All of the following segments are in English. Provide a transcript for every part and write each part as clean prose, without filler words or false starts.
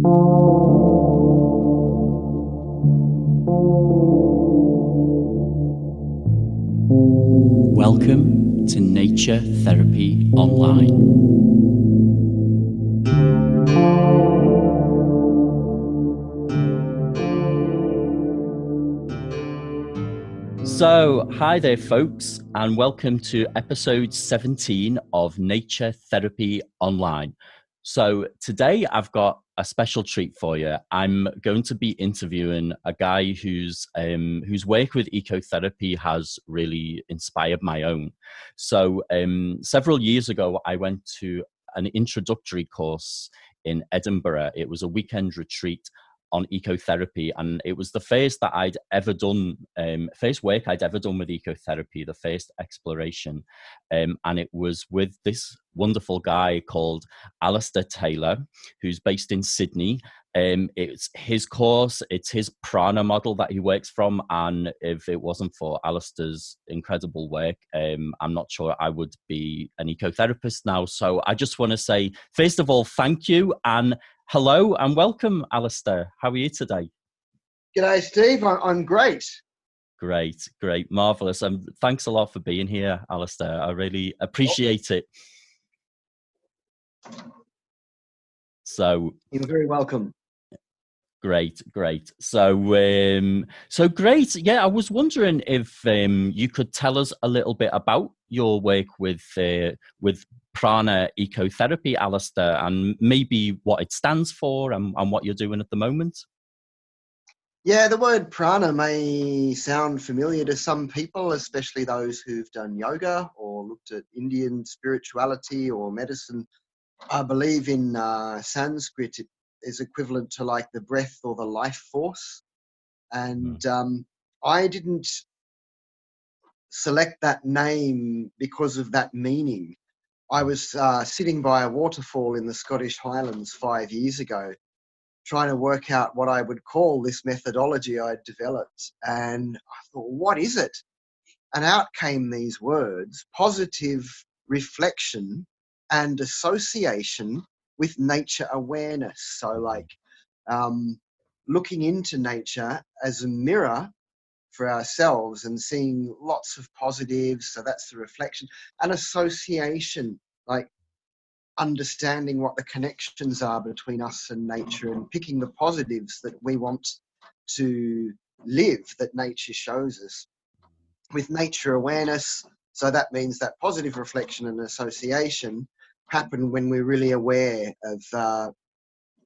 Welcome to Nature Therapy Online. So, hi there, folks, and welcome to episode 17 of Nature Therapy Online. So, today I've got a special treat for you. I'm going to be interviewing a guy whose work with ecotherapy has really inspired my own. So, several years ago, I went to an introductory course in Edinburgh. It was a weekend retreat on ecotherapy, and it was the first that I'd ever done, first work I'd ever done with ecotherapy, the first exploration, and it was with this wonderful guy called Alasdair Taylor, who's based in Sydney. It's his course, it's his PRANA model that he works from, and if it wasn't for Alasdair's incredible work, I'm not sure I would be an ecotherapist now. So I just want to say, first of all, thank you, and hello and welcome, Alasdair. How are you today? G'day, Steve. I'm great. Great, marvelous. And thanks a lot for being here, Alasdair. I really appreciate it. So you're very welcome. Great. So great. Yeah, I was wondering if you could tell us a little bit about your work with PRANA Ecotherapy, Alasdair, and maybe what it stands for and what you're doing at the moment. Yeah, the word prana may sound familiar to some people, especially those who've done yoga or looked at Indian spirituality or medicine. I believe in Sanskrit it is equivalent to like the breath or the life force. And I didn't select that name because of that meaning. I was sitting by a waterfall in the Scottish Highlands 5 years ago, trying to work out what I would call this methodology I'd developed. And I thought, what is it? And out came these words: positive reflection and association with nature awareness. So like looking into nature as a mirror for ourselves and seeing lots of positives. So that's the reflection. And association, like understanding what the connections are between us and nature and picking the positives that we want to live that nature shows us. With nature awareness, so that means that positive reflection and association happen when we're really aware of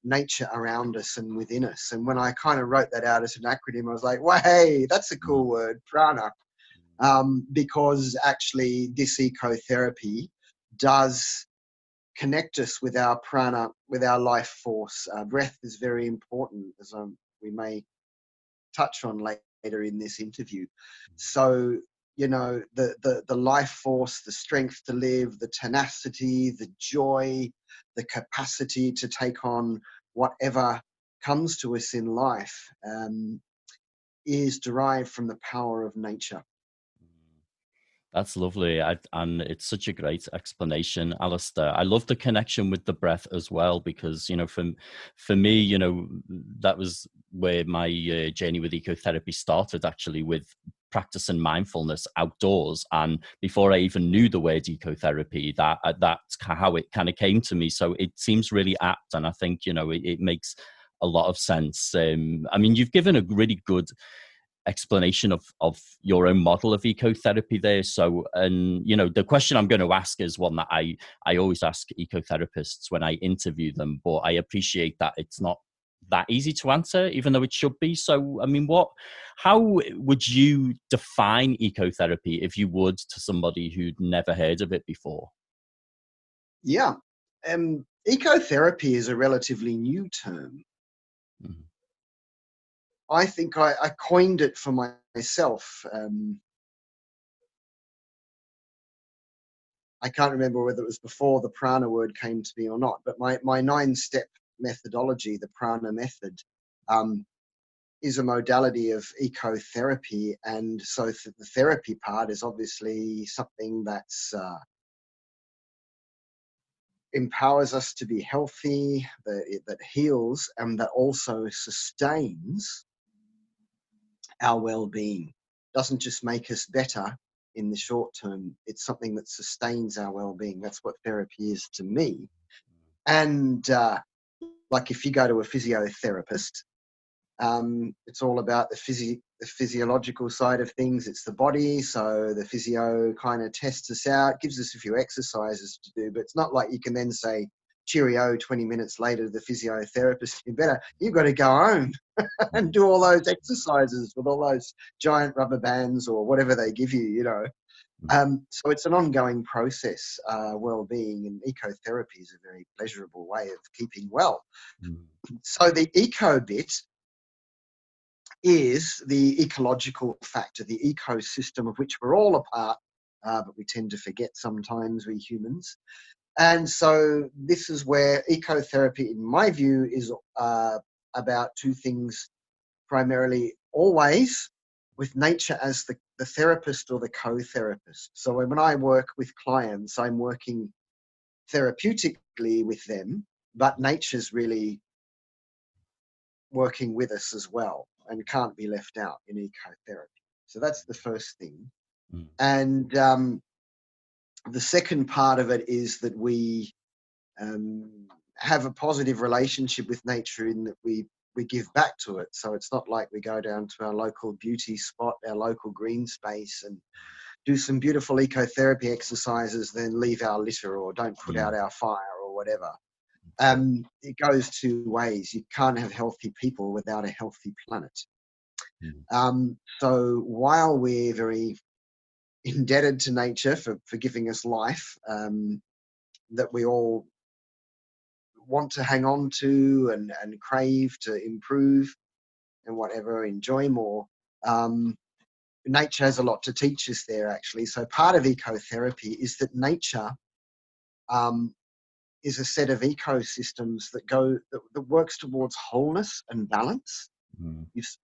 nature around us and within us. And when I kind of wrote that out as an acronym, I was like, well, hey, that's a cool word, prana, because actually this ecotherapy does connect us with our prana, with our life force. Breath is very important, as we may touch on later in this interview. So, you know, the life force, the strength to live, the tenacity, the joy, the capacity to take on whatever comes to us in life is derived from the power of nature. That's lovely. And it's such a great explanation, Alasdair. I love the connection with the breath as well, because, you know, for me, you know, that was where my journey with ecotherapy started, actually, with practicing mindfulness outdoors. And before I even knew the word ecotherapy, that's how it kind of came to me. So it seems really apt. And I think, you know, it makes a lot of sense. I mean, you've given a really good explanation of your own model of ecotherapy there. So, and you know, the question I'm going to ask is one that I always ask ecotherapists when I interview them, but I appreciate that it's not that easy to answer, even though it should be. So, I mean, how would you define ecotherapy, if you would, to somebody who'd never heard of it before? Yeah. Ecotherapy is a relatively new term. Mm-hmm. I think I coined it for myself. I can't remember whether it was before the prana word came to me or not, but my 9-step methodology, the prana method, is a modality of ecotherapy. And so the therapy part is obviously something that's empowers us to be healthy, that heals, and that also sustains our well-being. Doesn't just make us better in the short term. It's something that sustains our well-being. That's what therapy is to me. And like if you go to a physiotherapist, it's all about the physiological side of things. It's the body. So the physio kind of tests us out, gives us a few exercises to do, but it's not like you can then say, cheerio, 20 minutes later, the physiotherapist, you better, you've got to go home and do all those exercises with all those giant rubber bands or whatever they give you, you know. So it's an ongoing process, well-being, and ecotherapy is a very pleasurable way of keeping well. So the eco bit is the ecological factor, the ecosystem of which we're all a part, but we tend to forget sometimes, we humans. And so this is where ecotherapy, in my view, is about two things primarily, always with nature as the therapist or the co-therapist. So when I work with clients, I'm working therapeutically with them, but nature's really working with us as well and can't be left out in ecotherapy. So that's the first thing. And the second part of it is that we have a positive relationship with nature in that we give back to it. So it's not like we go down to our local beauty spot, our local green space, and do some beautiful ecotherapy exercises, then leave our litter or don't put out our fire or whatever. It goes two ways. You can't have healthy people without a healthy planet. So while we're very indebted to nature for giving us life, that we all want to hang on to and crave to improve and whatever, enjoy more. Nature has a lot to teach us there, actually. So part of ecotherapy is that nature is a set of ecosystems that works towards wholeness and balance.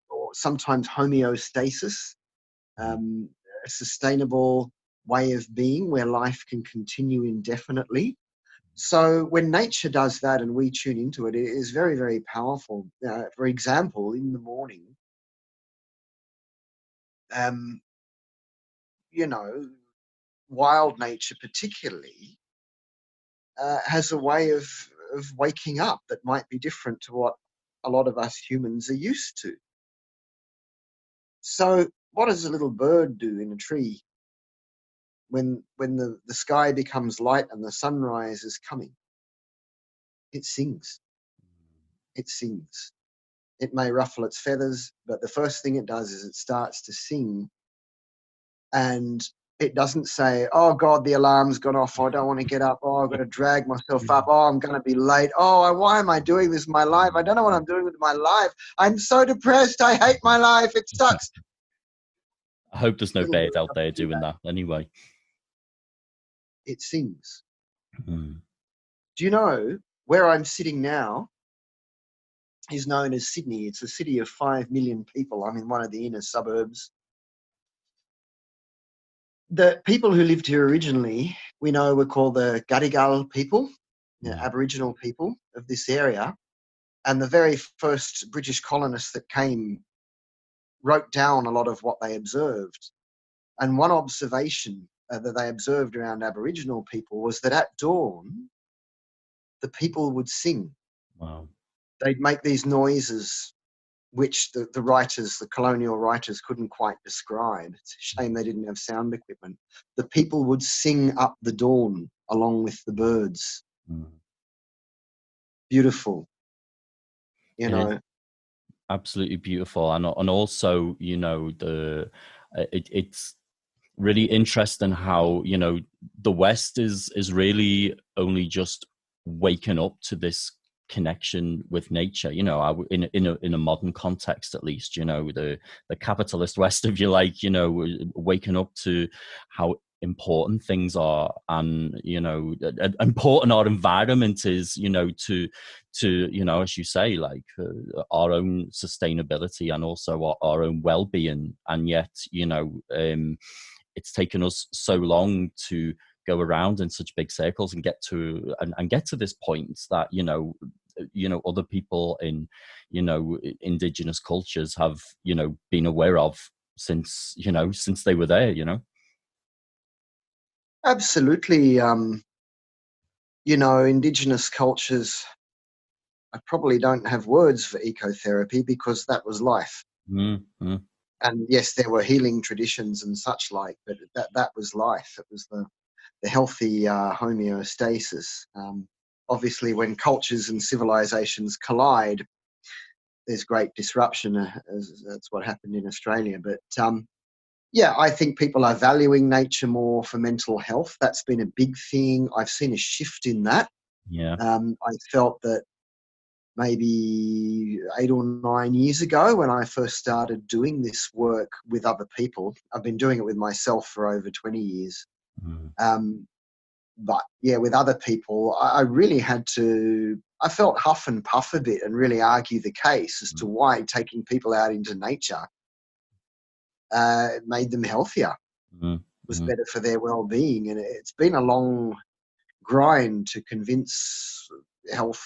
Or sometimes homeostasis, a sustainable way of being where life can continue indefinitely. So when nature does that and we tune into it, it is very, very powerful. For example, in the morning, you know, wild nature particularly has a way of waking up that might be different to what a lot of us humans are used to. So what does a little bird do in a tree when the sky becomes light and the sunrise is coming? It sings. It sings. It may ruffle its feathers, but the first thing it does is it starts to sing. And it doesn't say, oh God, the alarm's gone off. I don't want to get up. Oh, I've got to drag myself up. Oh, I'm going to be late. Oh, why am I doing this in my life? I don't know what I'm doing with my life. I'm so depressed. I hate my life. It sucks. I hope there's no bird out there doing that anyway. It sings. Do you know where I'm sitting now is known as Sydney? It's a city of 5 million people. I'm in one of the inner suburbs. The people who lived here originally, we know, were called the Gadigal people, the Aboriginal people of this area. And the very first British colonists that came wrote down a lot of what they observed. And one observation that they observed around Aboriginal people was that at dawn, the people would sing. Wow. They'd make these noises which the writers, the colonial writers, couldn't quite describe. It's a shame they didn't have sound equipment. The people would sing up the dawn along with the birds. Beautiful, you know. Absolutely beautiful, and also, you know, it's really interesting how, you know, the West is really only just waking up to this connection with nature, you know, in a modern context, at least, you know, the capitalist West, if you like, you know, waking up to how important things are, and, you know, important our environment is, you know, to you know, as you say, like our own sustainability and also our own well-being. And yet, you know, it's taken us so long to go around in such big circles and get to and get to this point that other people in indigenous cultures have been aware of since since they were there. Absolutely. Indigenous cultures, I probably don't have words for ecotherapy because that was life. Mm-hmm. And yes, there were healing traditions and such like, but that was life. It was the healthy homeostasis. Obviously, when cultures and civilizations collide, there's great disruption. That's what happened in Australia. But yeah, I think people are valuing nature more for mental health. That's been a big thing. I've seen a shift in that. Yeah. I felt that maybe 8 or 9 years ago when I first started doing this work with other people. I've been doing it with myself for over 20 years. Mm. But yeah, with other people, I really had to, I felt huff and puff a bit and really argue the case as to why taking people out into nature made them healthier, was Mm-hmm. better for their well-being. And it's been a long grind to convince health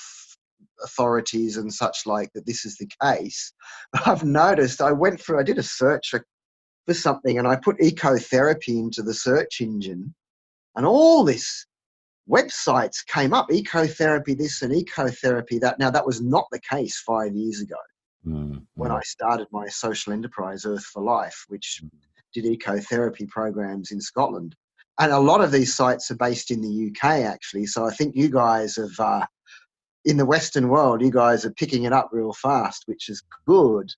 authorities and such like that this is the case. But I've noticed, I did a search for something and I put ecotherapy into the search engine and all this websites came up, ecotherapy this and ecotherapy that. Now, that was not the case 5 years ago when Mm-hmm. I started my social enterprise, Earth for Life, which did ecotherapy programs in Scotland. And a lot of these sites are based in the UK, actually. So I think you guys have, in the Western world, you guys are picking it up real fast, which is good.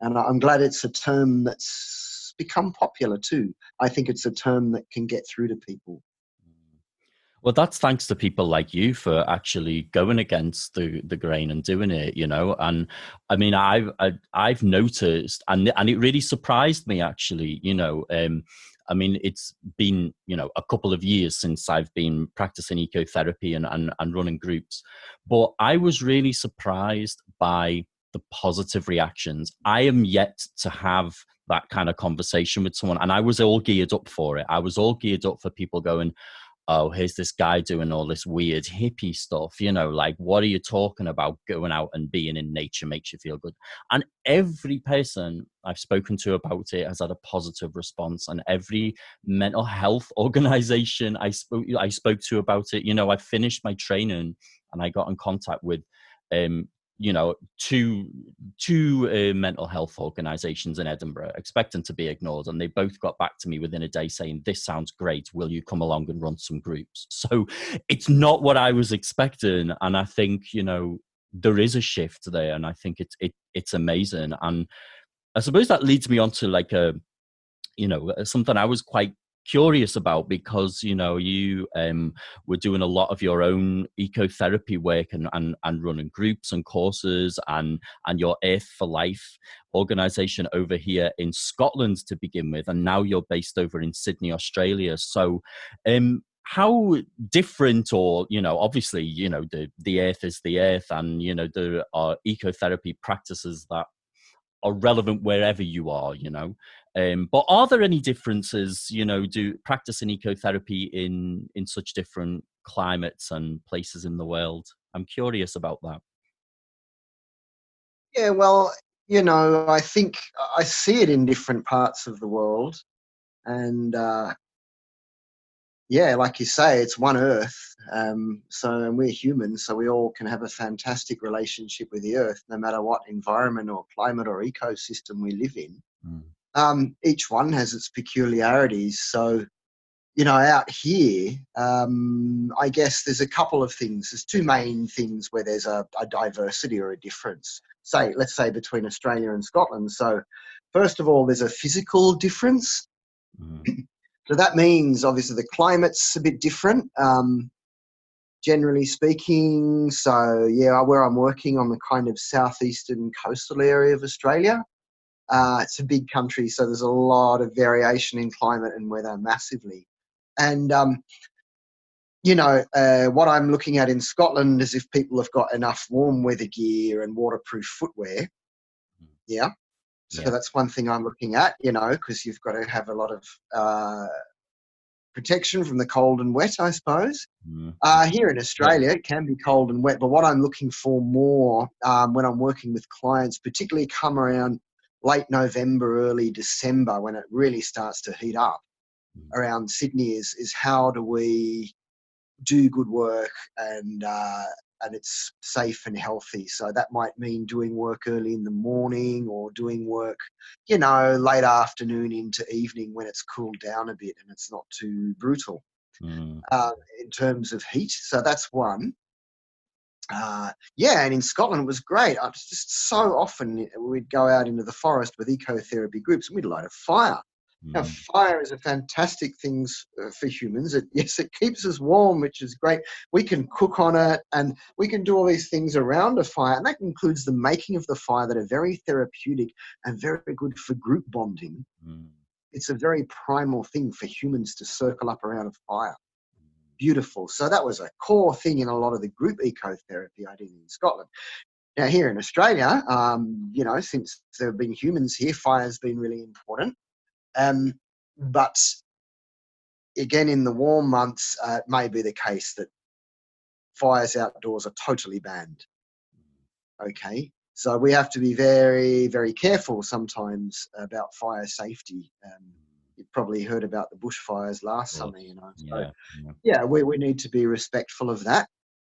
And I'm glad it's a term that's become popular too. I think it's a term that can get through to people. Well, that's thanks to people like you for actually going against the grain and doing it, And I mean, I've noticed, and it really surprised me actually, I mean, it's been a couple of years since I've been practicing ecotherapy and running groups, but I was really surprised by the positive reactions. I am yet to have that kind of conversation with someone, and I was all geared up for it. I was all geared up for people going, oh, here's this guy doing all this weird hippie stuff, like, what are you talking about? Going out and being in nature makes you feel good. And every person I've spoken to about it has had a positive response. And every mental health organization I spoke to about it, I finished my training and I got in contact with two mental health organizations in Edinburgh, expecting to be ignored, and they both got back to me within a day saying, this sounds great, will you come along and run some groups? So it's not what I was expecting, and I think there is a shift there, and I think it's amazing. And I suppose that leads me on to like something I was quite curious about, because you were doing a lot of your own ecotherapy work and running groups and courses and your Earth for Life organization over here in Scotland to begin with, and now you're based over in Sydney, Australia. So how different, or obviously the earth is the earth, and there are ecotherapy practices that are relevant wherever you are, but are there any differences, do practicing ecotherapy in such different climates and places in the world? I'm curious about that. Yeah, well, I think I see it in different parts of the world. And yeah, like you say, it's one Earth. And we're humans, so we all can have a fantastic relationship with the Earth, no matter what environment or climate or ecosystem we live in. Each one has its peculiarities. So, out here, I guess there's a couple of things. There's two main things where there's a diversity or a difference. Let's say between Australia and Scotland. So, first of all, there's a physical difference. So that means obviously the climate's a bit different, generally speaking. So yeah, where I'm working on the kind of southeastern coastal area of Australia, it's a big country, so there's a lot of variation in climate and weather massively. And what I'm looking at in Scotland is if people have got enough warm weather gear and waterproof footwear. Yeah. So Yeah. that's one thing I'm looking at, because you've got to have a lot of protection from the cold and wet, I suppose. Mm. Here in Australia, it can be cold and wet, but what I'm looking for more when I'm working with clients, particularly come around late November, early December, when it really starts to heat up around Sydney, is how do we do good work and it's safe and healthy. So that might mean doing work early in the morning or doing work, late afternoon into evening when it's cooled down a bit and it's not too brutal Mm. in terms of heat. So that's one. And in Scotland it was great. I was just so often we'd go out into the forest with ecotherapy groups and we'd light a fire. Now, Mm. fire is a fantastic thing for humans. It keeps us warm, which is great. We can cook on it and we can do all these things around a fire. And that includes the making of the fire that are very therapeutic and very good for group bonding. Mm. It's a very primal thing for humans to circle up around a fire. Beautiful. So that was a core thing in a lot of the group ecotherapy I did in Scotland. Now, here in Australia, since there have been humans here, fire's been really important. But again, in the warm months, it may be the case that fires outdoors are totally banned. Okay. So we have to be very, very careful sometimes about fire safety. You've probably heard about the bushfires last summer, So, we need to be respectful of that.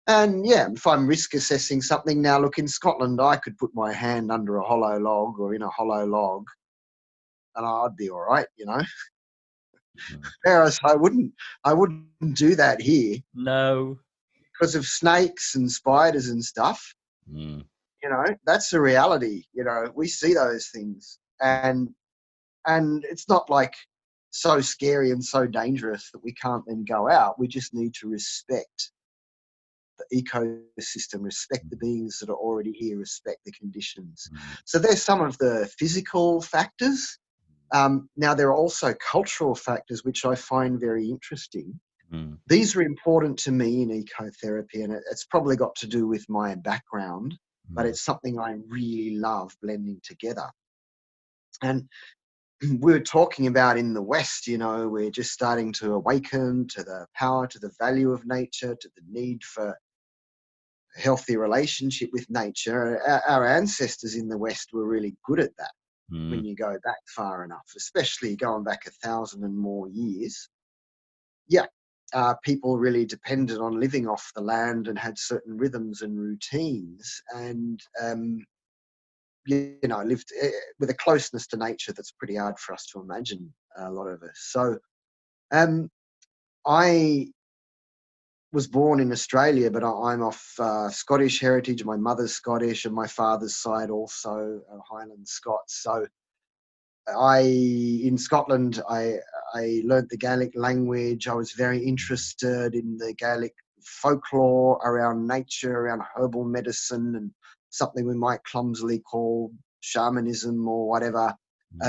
And if I'm risk assessing something now, look, in Scotland, I could put my hand under a hollow log or in a hollow log and I'd be all right, Whereas I wouldn't do that here No. because of snakes and spiders and stuff. Mm. That's the reality. We see those things, and it's not like so scary and so dangerous that we can't then go out. We just need to respect the ecosystem, respect the beings that are already here, respect the conditions. So there's some of the physical factors. Now, there are also cultural factors which I find very interesting. Mm. These are important to me in ecotherapy, and it's probably got to do with my background, but it's something I really love blending together. And we were talking about in the West, we're just starting to awaken to the power, to the value of nature, to the need for a healthy relationship with nature. Our ancestors in the West were really good at that. When you go back far enough, especially going back 1,000 and more years. People really depended on living off the land and had certain rhythms and routines and, lived with a closeness to nature that's pretty hard for us to imagine, a lot of us. So I was born in Australia, but I'm of Scottish heritage. My mother's Scottish and my father's side also Highland Scots. So in Scotland, I learned the Gaelic language. I was very interested in the Gaelic folklore around nature, around herbal medicine, and something we might clumsily call shamanism or whatever.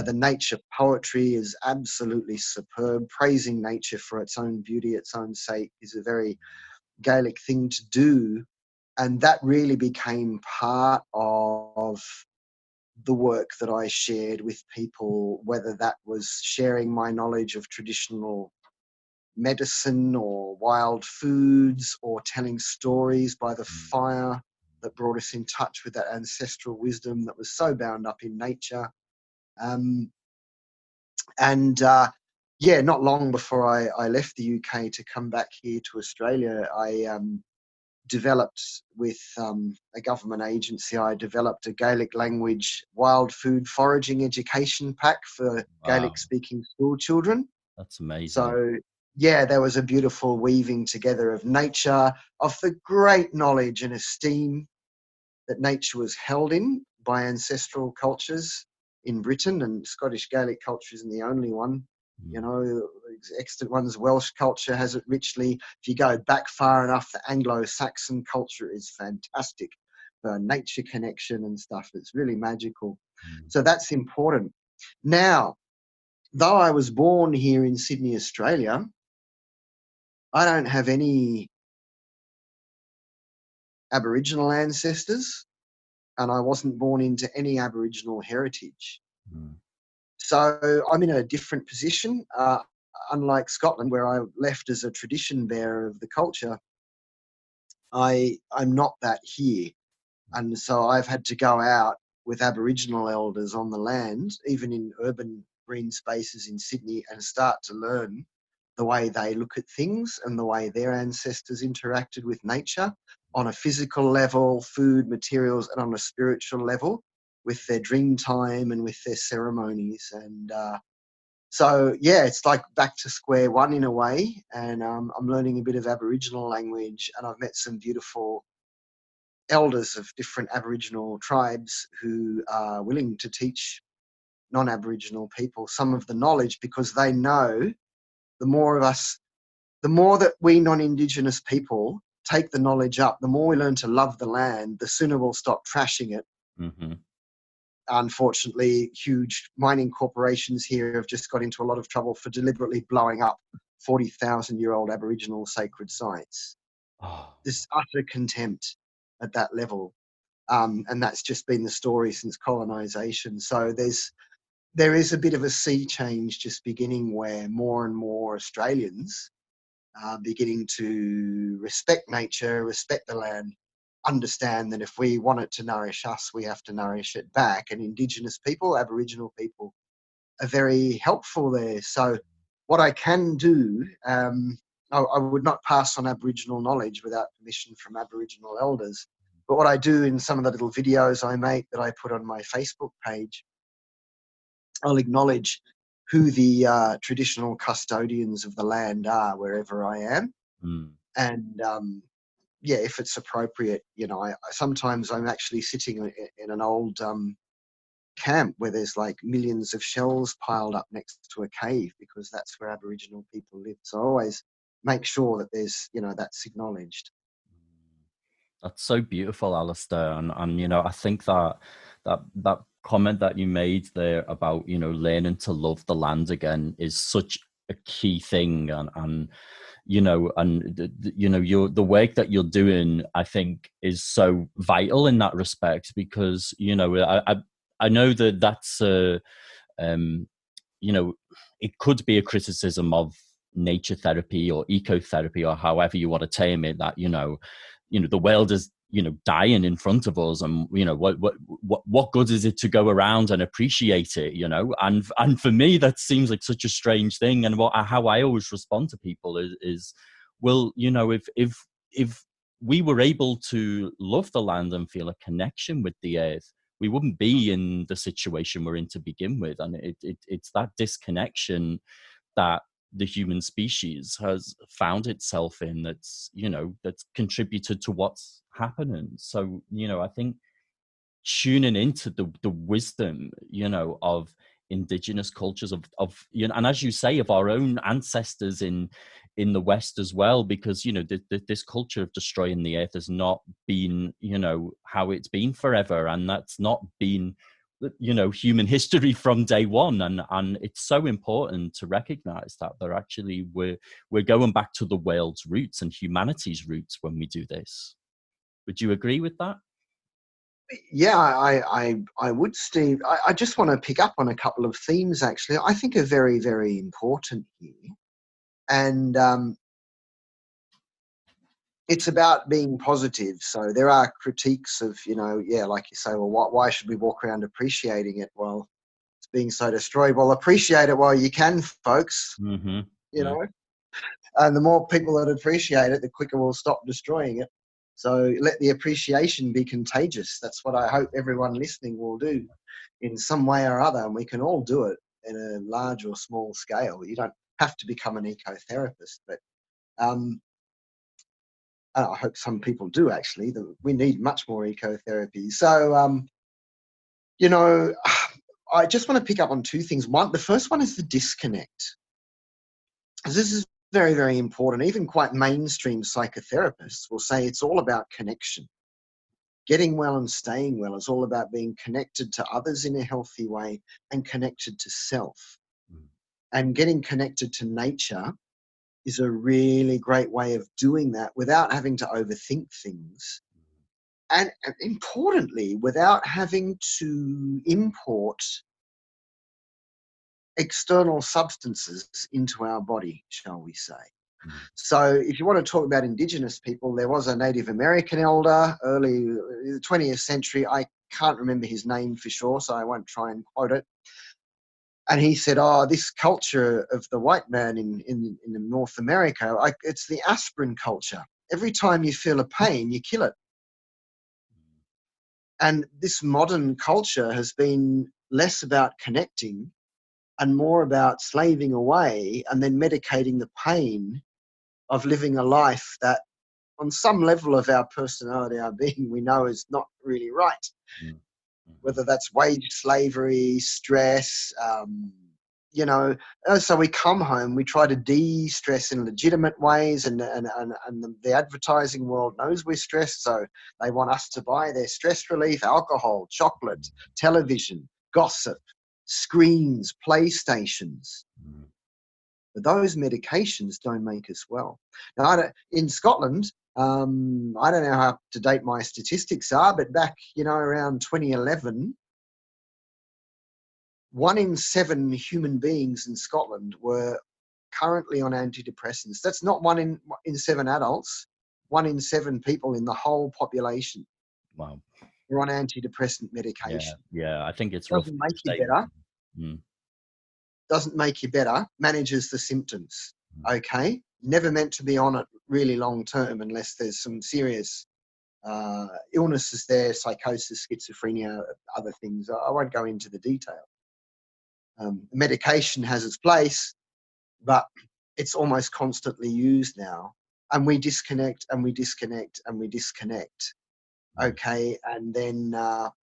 The nature poetry is absolutely superb. Praising nature for its own beauty, its own sake, is a very Gaelic thing to do. And that really became part of the work that I shared with people, whether that was sharing my knowledge of traditional medicine or wild foods or telling stories by the fire that brought us in touch with that ancestral wisdom that was so bound up in nature. Not long before I left the UK to come back here to Australia, I developed with a government agency. I developed a Gaelic language wild food foraging education pack for Gaelic speaking school children. That's amazing. So there was a beautiful weaving together of nature, of the great knowledge and esteem that nature was held in by ancestral cultures in Britain, and Scottish Gaelic culture isn't the only one. Extant ones, Welsh culture has it richly. If you go back far enough, the Anglo-Saxon culture is fantastic. The nature connection and stuff, it's really magical. So that's important. Now, though I was born here in Sydney, Australia, I don't have any Aboriginal ancestors, and I wasn't born into any Aboriginal heritage. So I'm in a different position. unlike Scotland, where I left as a tradition bearer of the culture, I'm not that here. And so I've had to go out with Aboriginal elders on the land, even in urban green spaces in Sydney, and start to learn the way they look at things and the way their ancestors interacted with nature on a physical level, food, materials, and on a spiritual level with their dream time and with their ceremonies. And so, yeah, it's like back to square one in a way. And I'm learning a bit of Aboriginal language, and I've met some beautiful elders of different Aboriginal tribes who are willing to teach non-Aboriginal people some of the knowledge, because they know the more of us, the more that we non-Indigenous people take the knowledge up, the more we learn to love the land, the sooner we'll stop trashing it. Mm-hmm. Unfortunately, huge mining corporations here have just got into a lot of trouble for deliberately blowing up 40,000-year-old Aboriginal sacred sites. Oh. This utter contempt at that level. And that's just been the story since colonisation. So there is a bit of a sea change just beginning, where more and more Australians are beginning to respect nature, respect the land, understand that if we want it to nourish us, we have to nourish it back. And Indigenous people, Aboriginal people, are very helpful there. So what I can do, I would not pass on Aboriginal knowledge without permission from Aboriginal elders. But what I do in some of the little videos I make that I put on my Facebook page, I'll acknowledge who the traditional custodians of the land are wherever I am. Mm. And yeah, if it's appropriate, you know, sometimes I'm actually sitting in an old camp where there's like millions of shells piled up next to a cave, because that's where Aboriginal people live. So I always make sure that there's, you know, that's acknowledged. That's so beautiful, Alasdair. And you know, I think that comment that you made there about, you know, learning to love the land again is such a key thing. And you know, and you know, the work that you're doing, I think, is so vital in that respect, because you know, I know that that's you know, it could be a criticism of nature therapy or ecotherapy, or however you want to term it, that you know, the world is, you know, dying in front of us, and you know, what good is it to go around and appreciate it, you know? And for me, that seems like such a strange thing. And how I always respond to people is, well, you know, if we were able to love the land and feel a connection with the earth, we wouldn't be in the situation we're in to begin with. And it's that disconnection that the human species has found itself in, that's, you know, that's contributed to what's happening. So, you know, I think tuning into the wisdom, you know, of indigenous cultures, of you know, and as you say, of our own ancestors in the West as well, because you know, this culture of destroying the earth has not been, you know, how it's been forever, and that's not been, you know, human history from day one. And it's so important to recognize that they're actually, we're going back to the world's roots and humanity's roots when we do this. Would you agree with that? Yeah, I would, Steve. I just want to pick up on a couple of themes, actually, I think are very, very important here. And it's about being positive. So there are critiques of, you know, yeah, like you say, well, why should we walk around appreciating it? Well, it's being so destroyed. Well, appreciate it while you can, folks, Mm-hmm. you Yeah. know. And the more people that appreciate it, the quicker we'll stop destroying it. So let the appreciation be contagious. That's what I hope everyone listening will do in some way or other. And we can all do it in a large or small scale. You don't have to become an ecotherapist, but I hope some people do, actually. We need much more ecotherapy. So, you know, I just want to pick up on two things. One, the first one is the disconnect. This is very, very important. Even quite mainstream psychotherapists will say it's all about connection. Getting well and staying well is all about being connected to others in a healthy way and connected to self. And getting connected to nature is a really great way of doing that without having to overthink things. And importantly, without having to import external substances into our body, shall we say. Mm. So if you want to talk about indigenous people, there was a Native American elder early 20th century. I can't remember his name for sure, so I won't try and quote it. And he said, oh, this culture of the white man in North America, it's the aspirin culture. Every time you feel a pain, you kill it. And this modern culture has been less about connecting and more about slaving away and then medicating the pain of living a life that on some level of our personality, our being, we know is not really right. Mm. Whether that's wage slavery, stress, so we come home, we try to de-stress in legitimate ways, and the advertising world knows we're stressed, so they want us to buy their stress relief: alcohol, chocolate, television, gossip, screens, PlayStations. Mm. But those medications don't make us well. Now, in Scotland, I don't know how up to date my statistics are, but back, around 2011, 1 in 7 human beings in Scotland were currently on antidepressants. That's not 1 in 7 adults. 1 in 7 people in the whole population Wow. were on antidepressant Yeah. medication. Yeah. I think it's roughly Doesn't the make you same. better. Mm. Doesn't make you better. Manages the symptoms. Mm. Okay. Never meant to be on it really long term unless there's some serious illnesses there, psychosis, schizophrenia, other things. I won't go into the detail. Medication has its place, but it's almost constantly used now. And we disconnect and we disconnect and we disconnect. Mm. Okay. And then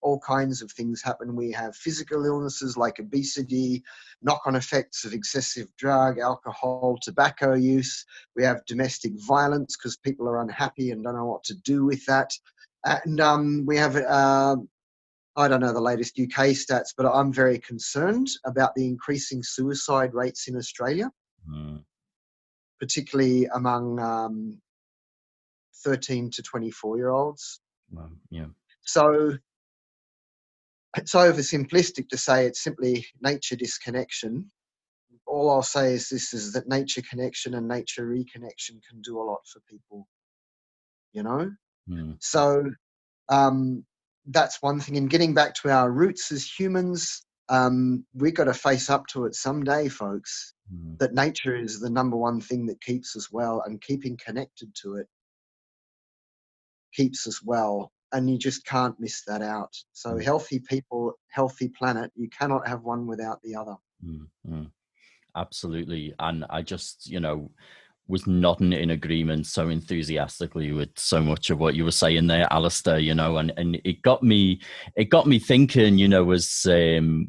all kinds of things happen. We have physical illnesses like obesity, knock-on effects of excessive drug, alcohol, tobacco use. We have domestic violence because people are unhappy and don't know what to do with that. And we have, I don't know the latest UK stats, but I'm very concerned about the increasing suicide rates in Australia, Mm. particularly among 13 to 24-year-olds. Wow. Yeah. So it's oversimplistic to say it's simply nature disconnection. All I'll say is this, is that nature connection and nature reconnection can do a lot for people, you know? Mm. So that's one thing. And getting back to our roots as humans, we've got to face up to it someday, folks, Mm. that nature is the number one thing that keeps us well, and keeping connected to it keeps us well. And you just can't miss that out. So Mm. healthy people, healthy planet, you cannot have one without the other. Mm. Mm. Absolutely. And I just, was nodding in agreement so enthusiastically with so much of what you were saying there, Alasdair, and it got me thinking, as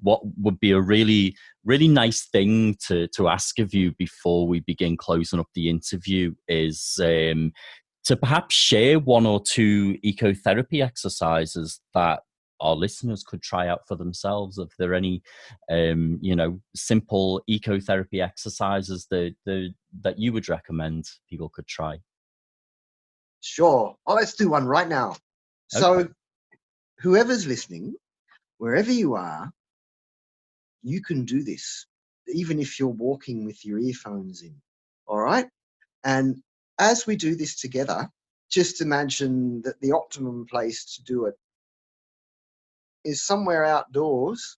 what would be a really, really nice thing to ask of you before we begin closing up the interview is to perhaps share 1 or 2 ecotherapy exercises that our listeners could try out for themselves. If there are any, simple ecotherapy exercises that you would recommend people could try. Sure. Oh, let's do one right now. Okay. So whoever's listening, wherever you are, you can do this, even if you're walking with your earphones in. All right. And as we do this together, just imagine that the optimum place to do it is somewhere outdoors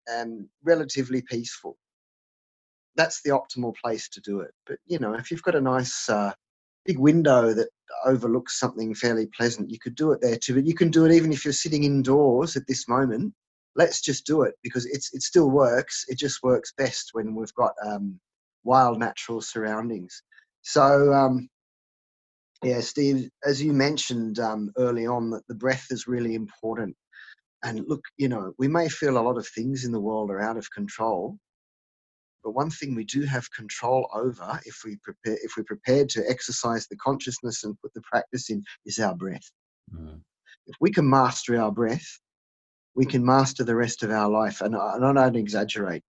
and relatively peaceful. That's the optimal place to do it. But, if you've got a nice big window that overlooks something fairly pleasant, you could do it there too. But you can do it even if you're sitting indoors at this moment. Let's just do it because it still works. It just works best when we've got wild, natural surroundings. So, yeah, Steve, as you mentioned early on, that the breath is really important. And look, we may feel a lot of things in the world are out of control, but one thing we do have control over, if we're prepared to exercise the consciousness and put the practice in, is our breath. Mm. If we can master our breath, we can master the rest of our life. And I don't exaggerate.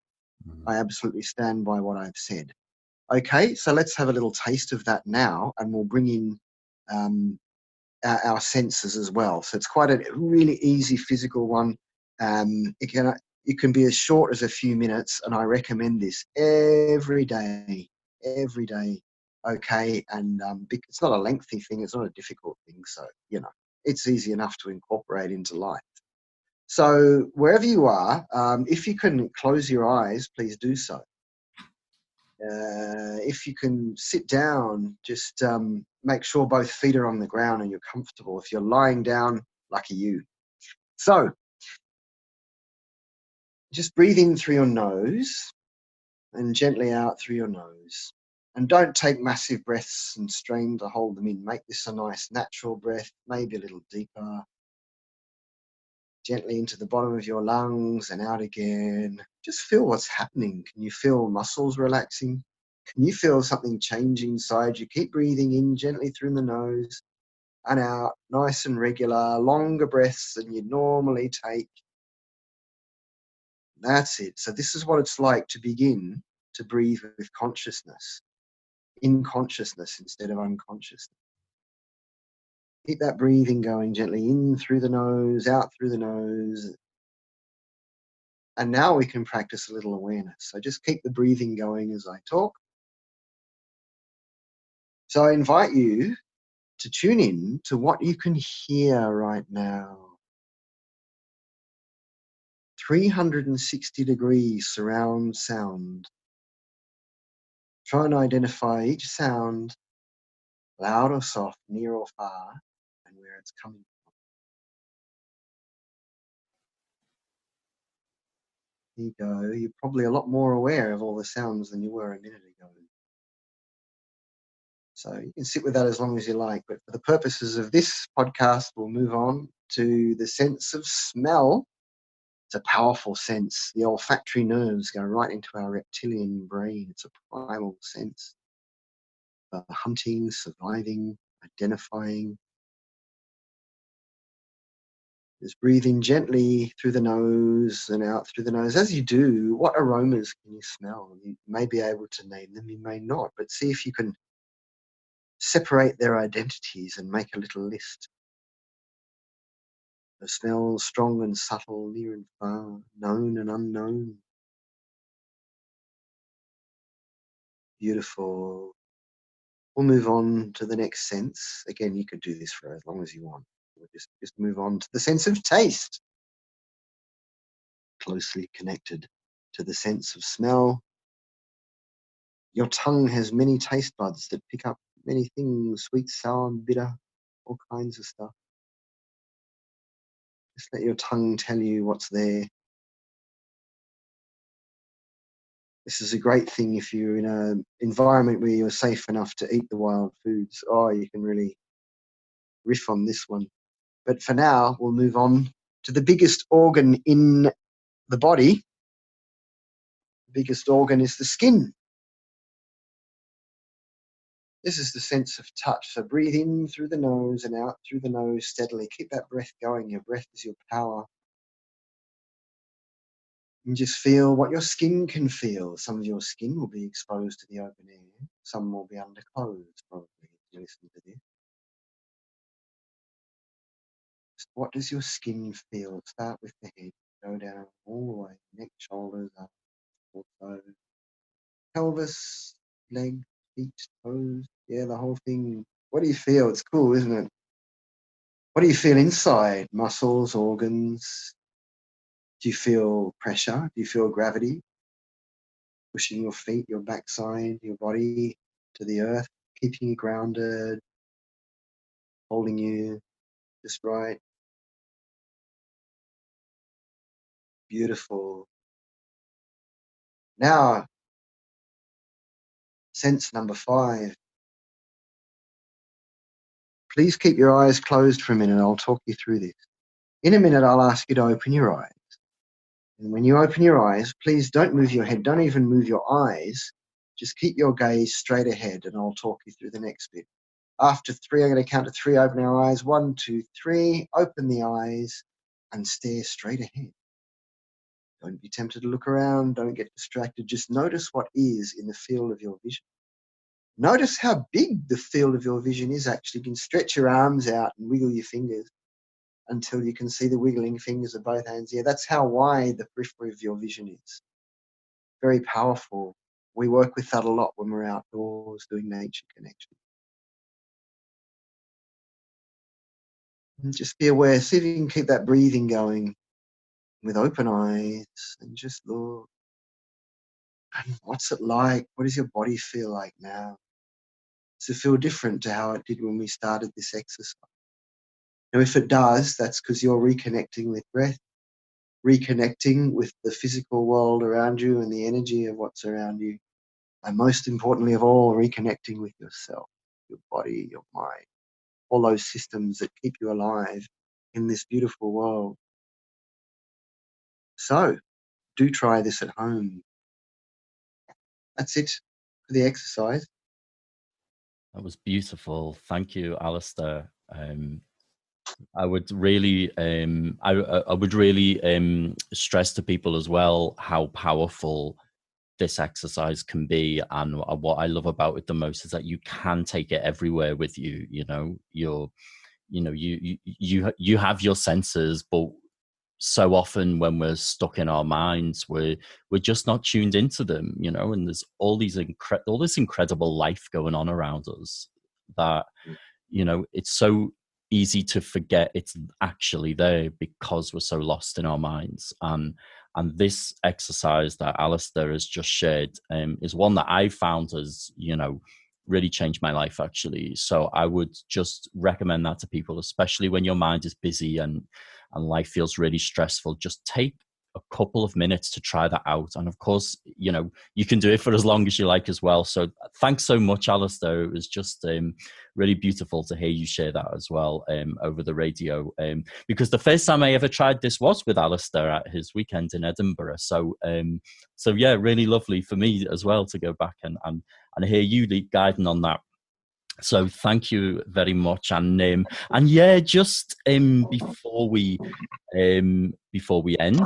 Mm. I absolutely stand by what I've said. Okay, so let's have a little taste of that now, and we'll bring in our senses as well. So it's quite a really easy physical one. It can be as short as a few minutes, and I recommend this every day, every day. Okay, and it's not a lengthy thing, it's not a difficult thing, so it's easy enough to incorporate into life. So wherever you are, if you can close your eyes, please do so. If you can sit down, just make sure both feet are on the ground and you're comfortable. If you're lying down, lucky you. So just breathe in through your nose and gently out through your nose. And don't take massive breaths and strain to hold them in. Make this a nice natural breath, maybe a little deeper. Gently into the bottom of your lungs and out again. Just feel what's happening. Can you feel muscles relaxing? Can you feel something changing inside you? Keep breathing in gently through the nose and out, nice and regular, longer breaths than you normally take. That's it. So this is what it's like to begin to breathe with consciousness, in consciousness instead of unconsciousness. Keep that breathing going gently in through the nose, out through the nose. And now we can practice a little awareness. So just keep the breathing going as I talk. So I invite you to tune in to what you can hear right now. 360 degrees surround sound. Try and identify each sound, loud or soft, near or far, and where it's coming from. There you go. You're probably a lot more aware of all the sounds than you were a minute ago. So you can sit with that as long as you like, but for the purposes of this podcast, we'll move on to the sense of smell. It's a powerful sense. The olfactory nerves go right into our reptilian brain. It's a primal sense for hunting, surviving, identifying. Just breathe in gently through the nose and out through the nose. As you do, what aromas can you smell? You may be able to name them, you may not, but see if you can separate their identities and make a little list. The smells, strong and subtle, near and far, known and unknown. Beautiful. We'll move on to the next sense. Again, you could do this for as long as you want. We'll just move on to the sense of taste. Closely connected to the sense of smell. Your tongue has many taste buds that pick up many things, sweet, sour, bitter, all kinds of stuff. Just let your tongue tell you what's there. This is a great thing if you're in an environment where you're safe enough to eat the wild foods. Oh, you can really riff on this one. But for now, we'll move on to the biggest organ in the body. The biggest organ is the skin. This is the sense of touch. So breathe in through the nose and out through the nose steadily. Keep that breath going. Your breath is your power. And just feel what your skin can feel. Some of your skin will be exposed to the open air. Some will be under clothes, probably, if you listen to this. Just what does your skin feel? Start with the head. Go down all the way. Neck, shoulders, up, torso, pelvis, leg, feet, toes. Yeah, the whole thing. What do you feel? It's cool, isn't it? What do you feel inside? Muscles, organs? Do you feel pressure? Do you feel gravity? Pushing your feet, your backside, your body to the earth, keeping you grounded, holding you just right. Beautiful. Now, sense number 5. Please keep your eyes closed for a minute. I'll talk you through this. In a minute, I'll ask you to open your eyes. And when you open your eyes, please don't move your head. Don't even move your eyes. Just keep your gaze straight ahead, and I'll talk you through the next bit. After 3, I'm going to count to 3. Open our eyes. 1, 2, 3. Open the eyes and stare straight ahead. Don't be tempted to look around. Don't get distracted. Just notice what is in the field of your vision. Notice how big the field of your vision is actually. You can stretch your arms out and wiggle your fingers. until you can see the wiggling fingers of both hands. Yeah, that's how wide the periphery of your vision is. Very powerful. We work with that a lot when we're outdoors doing nature connection. And just be aware, see if you can keep that breathing going with open eyes and just look. And what's it like? What does your body feel like now? Does it feel different to how it did when we started this exercise? Now, if it does, that's because you're reconnecting with breath, reconnecting with the physical world around you and the energy of what's around you. And most importantly of all, reconnecting with yourself, your body, your mind, all those systems that keep you alive in this beautiful world. So, do try this at home. That's it for the exercise. That was beautiful. Thank you, Alasdair. I would really, I would really stress to people as well how powerful this exercise can be, and what I love about it the most is that you can take it everywhere with you. You know, you have your senses, but so often when we're stuck in our minds, we're just not tuned into them. You know, and there's all this incredible life going on around us that, you know, it's so easy to forget it's actually there because we're so lost in our minds. And this exercise that Alasdair has just shared is one that I found has, you know, really changed my life actually. So I would just recommend that to people, especially when your mind is busy and life feels really stressful. Just take a couple of minutes to try that out. And of course, you know, you can do it for as long as you like as well. So thanks so much, Alasdair. It was just really beautiful to hear you share that as well over the radio. Because the first time I ever tried this was with Alasdair at his weekend in Edinburgh. So yeah, really lovely for me as well to go back and hear you guiding on that. So thank you very much. And yeah, just before we end, I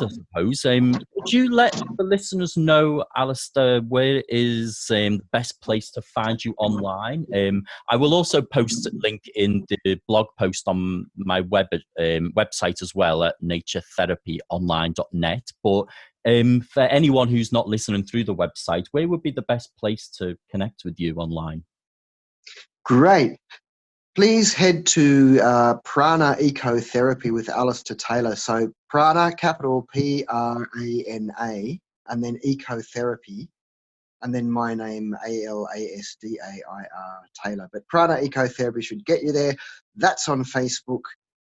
suppose, would you let the listeners know, Alasdair, where is the best place to find you online? I will also post a link in the blog post on my website as well at naturetherapyonline.net. But for anyone who's not listening through the website, where would be the best place to connect with you online? Great. Please head to PRANA Ecotherapy with Alasdair Taylor. So PRANA, capital PRANA, and then Ecotherapy, and then my name, Alasdair Taylor. But PRANA Ecotherapy should get you there. That's on Facebook.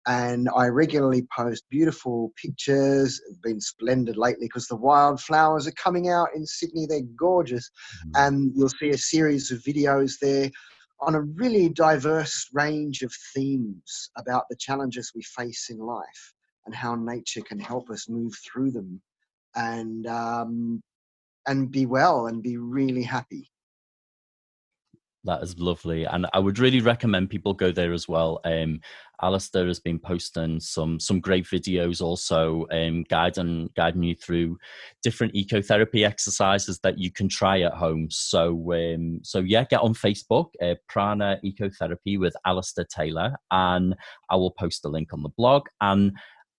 And I regularly post beautiful pictures. It's been splendid lately because the wildflowers are coming out in Sydney. They're gorgeous. Mm-hmm. And you'll see a series of videos there on a really diverse range of themes about the challenges we face in life and how nature can help us move through them and be well and be really happy. That is lovely. And I would really recommend people go there as well. Alasdair has been posting some great videos also, guiding you through different ecotherapy exercises that you can try at home. So yeah, get on Facebook, PRANA Ecotherapy with Alasdair Taylor, and I will post the link on the blog.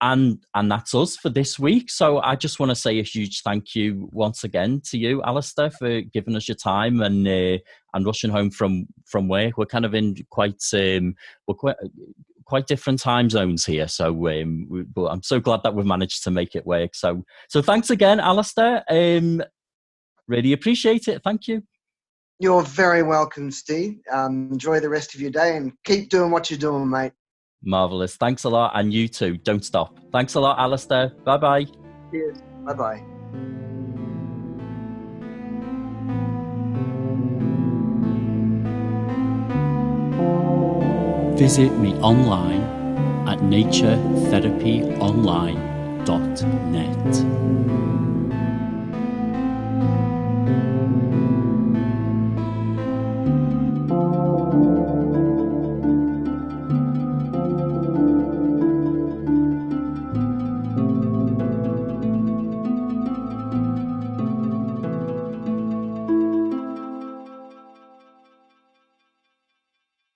And that's us for this week. So I just want to say a huge thank you once again to you, Alasdair, for giving us your time and rushing home from work. We're kind of in quite different time zones here. So but I'm so glad that we've managed to make it work. So thanks again, Alasdair. Really appreciate it. Thank you. You're very welcome, Steve. Enjoy the rest of your day and keep doing what you're doing, mate. Marvelous. Thanks a lot. And you too. Don't stop. Thanks a lot, Alasdair. Bye-bye. Cheers. Bye-bye. Visit me online at naturetherapyonline.net.